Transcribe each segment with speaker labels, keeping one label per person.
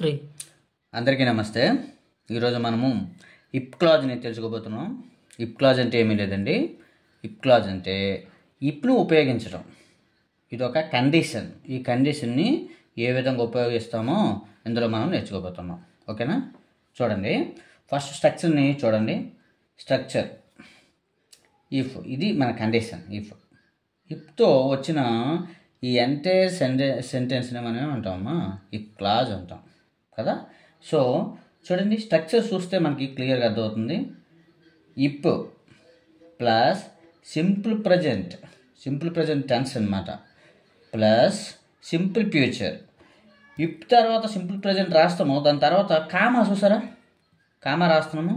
Speaker 1: 3
Speaker 2: అందరికీ నమస్తే. ఈరోజు మనము ఇఫ్ క్లాజ్ని తెలుసుకోబోతున్నాం. ఇఫ్ క్లాజ్ అంటే ఏమీ లేదండి. ఇఫ్ క్లాజ్ అంటే ఇఫ్ను ఉపయోగించడం. ఇది ఒక కండిషన్. ఈ కండిషన్ని ఏ విధంగా ఉపయోగిస్తామో ఇందులో మనం నేర్చుకోబోతున్నాం. ఓకేనా? చూడండి, ఫస్ట్ స్ట్రక్చర్ని చూడండి. స్ట్రక్చర్ ఇఫ్, ఇది మన కండిషన్. ఇఫ్తో వచ్చిన ఈ ఎంటైర్ సెంటెన్స్ని మనం ఏమంటామమ్మా? ఇఫ్ క్లాజ్ అంటాం కదా. సో చూడండి, స్ట్రక్చర్ చూస్తే మనకి క్లియర్గా అర్థమవుతుంది. If plus simple present tense అన్నమాట, ప్లస్ సింపుల్ ఫ్యూచర్. ఇఫ్ తర్వాత సింపుల్ ప్రజెంట్ రాస్తాము, దాని తర్వాత కామా చూసారా, కామా రాస్తున్నాము.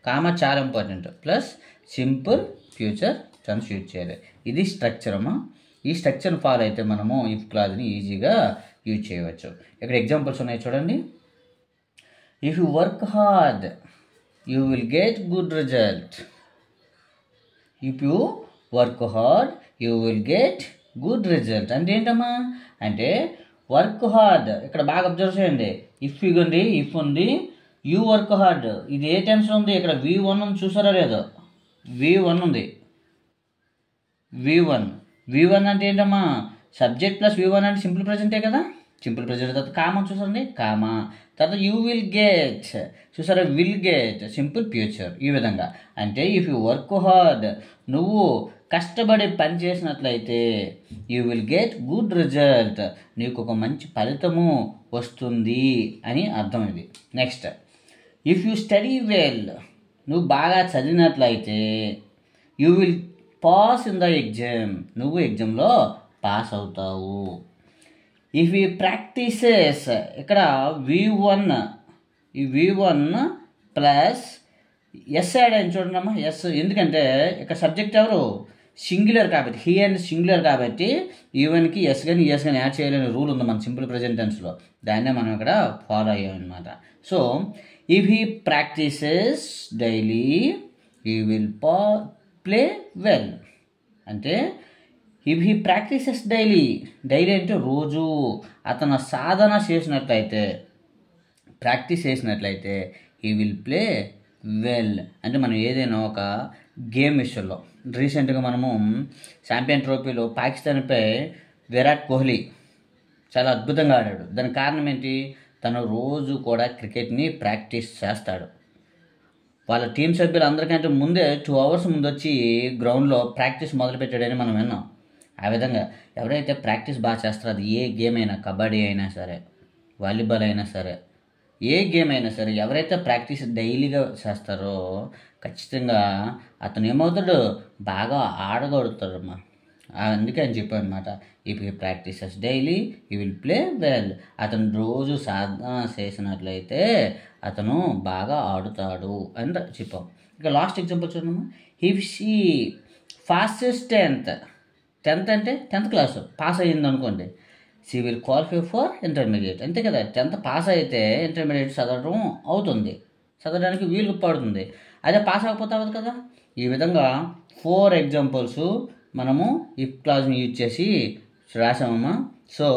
Speaker 2: కామా చాలా important. Plus simple future tense use చేయాలి. ఇది స్ట్రక్చర్ అమ్మా. ఈ స్ట్రక్చర్ని ఫాలో అయితే మనము ఇఫ్ క్లాజ్ని ఈజీగా యూజ్ చేయవచ్చు. ఇక్కడ ఎగ్జాంపుల్స్ ఉన్నాయి చూడండి. If you work hard you will get good result. If you work hard you will get good result అంటే ఏంటమ్మా? అంటే వర్క్ హార్డ్, ఇక్కడ బాగా అబ్జర్వ్ చేయండి. ఇఫ్ ఇగోండి, ఇఫ్ ఉంది, యూ వర్క్ హార్డ్, ఇది ఏ టెన్స్ ఉంది? ఇక్కడ V1 ఉంది, చూసారా లేదో? V1 ఉంది. V1 అంటే ఏంటమ్మా? సబ్జెక్ట్ ప్లస్ V1 అంటే సింపుల్ ప్రజెంటే కదా. సింపుల్ ప్రజెంట్ తర్వాత కామా చూసారండి, కామా తర్వాత యూ విల్ గెట్, చూసారా, విల్ గెట్ సింపుల్ ఫ్యూచర్. ఈ విధంగా అంటే ఇఫ్ యూ వర్క్ హార్డ్, నువ్వు కష్టపడి పని చేసినట్లయితే you will get good result, నీకు ఒక మంచి ఫలితము వస్తుంది అని అర్థం. ఇది next. If you study well, నువ్వు బాగా చదివినట్లయితే you will pass in the exam, నువ్వు ఎగ్జామ్లో పాస్ అవుతావు. ఇఫ్ యూ ప్రాక్టీసెస్, ఇక్కడ V1, ఈ V1 ప్లస్ ఎస్ యాడ్ అని చూడండమ్మా. ఎస్ ఎందుకంటే ఇక్కడ సబ్జెక్ట్ ఎవరు? సింగులర్ కాబట్టి, హీ అండ్ సింగులర్ కాబట్టి ఈవెన్కి ఎస్ కానీ ఎస్ కానీ యాడ్ చేయలేని రూల్ ఉంది మన సింపుల్ ప్రెజెంట్ టెన్స్లో. దాన్నే మనం ఇక్కడ ఫాలో అయ్యామన్నమాట. So if he practices daily he will play well. అంటే ఇఫ్ హీ ప్రాక్టీసెస్ డైలీ అంటే రోజు అతను సాధన చేసినట్లయితే, ప్రాక్టీస్ చేసినట్లయితే హీ విల్ ప్లే వెల్. అంటే మనం ఏదైనా ఒక గేమ్ విషయంలో, రీసెంట్గా మనము ఛాంపియన్ ట్రోఫీలో పాకిస్తాన్పై విరాట్ కోహ్లీ చాలా అద్భుతంగా ఆడాడు. దానికి కారణం ఏంటి? తను రోజు కూడా క్రికెట్ని ప్రాక్టీస్ చేస్తాడు. వాళ్ళ టీం సభ్యులు అందరికంటే ముందే 2 hours ముందు వచ్చి గ్రౌండ్లో ప్రాక్టీస్ మొదలుపెట్టాడని మనం విన్నాం. ఆ విధంగా ఎవరైతే ప్రాక్టీస్ బాగా చేస్తారో, అది ఏ గేమ్ అయినా, కబడ్డీ అయినా సరే, వాలీబాల్ అయినా సరే, ఏ గేమ్ అయినా సరే, ఎవరైతే ప్రాక్టీస్ డైలీగా చేస్తారో ఖచ్చితంగా అతను ఏమవుతాడు? బాగా ఆడగలుగుతాడమ్మా. అందుకే అని చెప్పాను అనమాట. If he practices daily he will play well. అతను రోజు సాధన చేసినట్లయితే అతను బాగా ఆడుతాడు అని చెప్పాం. ఇక లాస్ట్ ఎగ్జాంపుల్ చూడమ్మా. ఇఫ్ షీ ఫాస్టెస్ట్ 10th అంటే 10th క్లాస్ పాస్ అయ్యింది అనుకోండి, she will qualify for intermediate. అంతే కదా, 10th పాస్ అయితే ఇంటర్మీడియట్ చదవడం అవుతుంది, చదవడానికి వీలు పడుతుంది. అదే పాస్ అవ్వకపోతే అవ్వదు కదా. ఈ విధంగా 4 ఎగ్జాంపుల్స్ మనము ఇఫ్ క్లాజ్ని యూజ్ చేసి రాసామమ్మా. సో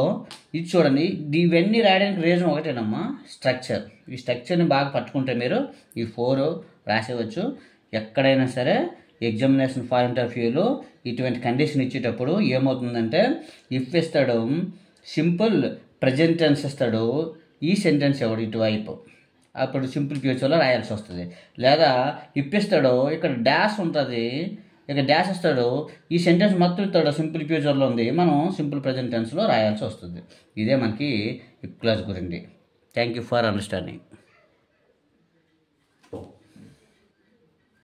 Speaker 2: ఇది చూడండి, ఇవన్నీ రాయడానికి రీజన్ ఒకటేనమ్మా, స్ట్రక్చర్. ఈ స్ట్రక్చర్ని బాగా పట్టుకుంటే మీరు ఈ 4 రాసేవచ్చు. ఎక్కడైనా సరే ఎగ్జామినేషన్ పాయింట్ ఆఫ్ వ్యూలో ఇటువంటి కండిషన్ ఇచ్చేటప్పుడు ఏమవుతుందంటే, ఇఫ్ ఇస్తాడు, సింపుల్ ప్రజెంట్ టెన్స్ ఇస్తాడు, ఈ సెంటెన్స్ ఎవడు ఇటువైపు, అప్పుడు సింపుల్ ఫ్యూచర్లో రాయాల్సి వస్తుంది. లేదా ఇప్పిస్తాడు, ఇక్కడ డాష్ ఉంటుంది, ఇక్కడ డాష్ ఇస్తాడు, ఈ సెంటెన్స్ మొత్తం ఇస్తాడు సింపుల్ ఫ్యూచర్లో ఉంది, మనం సింపుల్ ప్రజెంట్ టెన్స్లో రాయాల్సి వస్తుంది. ఇదే మనకి ఇఫ్ క్లాజ్ గురించి. Thank you for understanding.